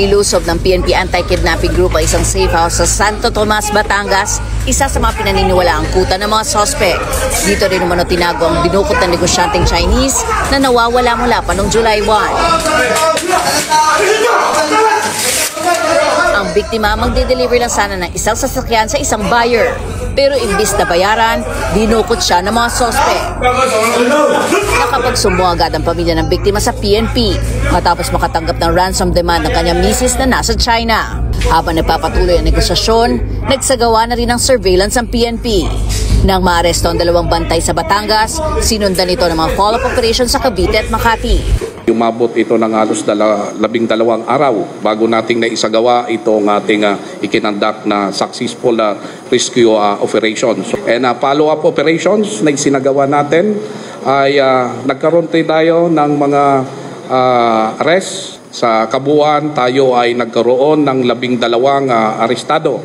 Nilusob ng PNP Anti-Kidnapping Group ang isang safe house sa Santo Tomas, Batangas, isa sa mga pinaniniwalaang kuta ng mga sospek. Dito rin umano tinago ang dinukot ng negosyanteng Chinese na nawawala mula pa noong July 1. Ang biktima magde-deliver lang sana ng isang sasakyan sa isang buyer. Pero imbis na bayaran, dinukot siya ng mga sospek. Nakapagsumbong agad ang pamilya ng biktima sa PNP matapos makatanggap ng ransom demand ng kanyang misis na nasa China. Habang nagpapatuloy ang negosasyon, nagsagawa na rin ng surveillance ang PNP. Nang maaresto ang dalawang bantay sa Batangas, sinundan ito ng mga follow-up operations sa Cavite at Makati. Umabot ito ng halos 12 araw bago nating naisagawa itong ating ikinandak na successful rescue operations. And follow-up operations na isinagawa natin ay nagkaroon tayo ng mga arrest. Sa kabuuan tayo ay nagkaroon ng 12 arestado.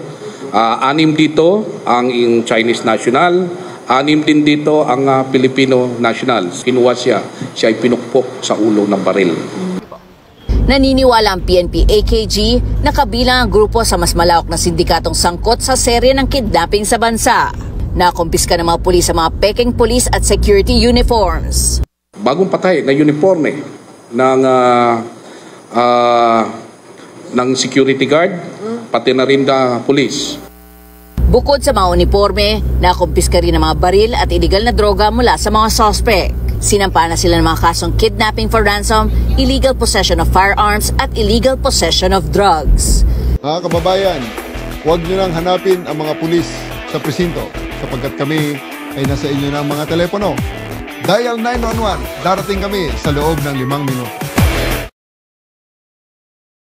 6 dito ang Chinese national, 6 din dito ang Filipino national. Kinuha siya ay pinukpok sa ulo ng baril. Naniniwala ang PNP AKG na kabilang ang grupo sa mas malawak na sindikatong sangkot sa serye ng kidnapping sa bansa. Nakumpiska ng mga pulis sa mga peking police at security uniforms. Bagong patay na uniforme ng security guard, pati na rin na police. Bukod sa mga uniforme, nakumpiska rin ng mga baril at illegal na droga mula sa mga sospek. Sinampa na sila ng mga kasong kidnapping for ransom, illegal possession of firearms at illegal possession of drugs. Mga kababayan, huwag nyo nang hanapin ang mga pulis sa presinto sapagkat kami ay nasa inyo ng mga telepono. Dial 911, darating kami sa loob ng 5 minuto.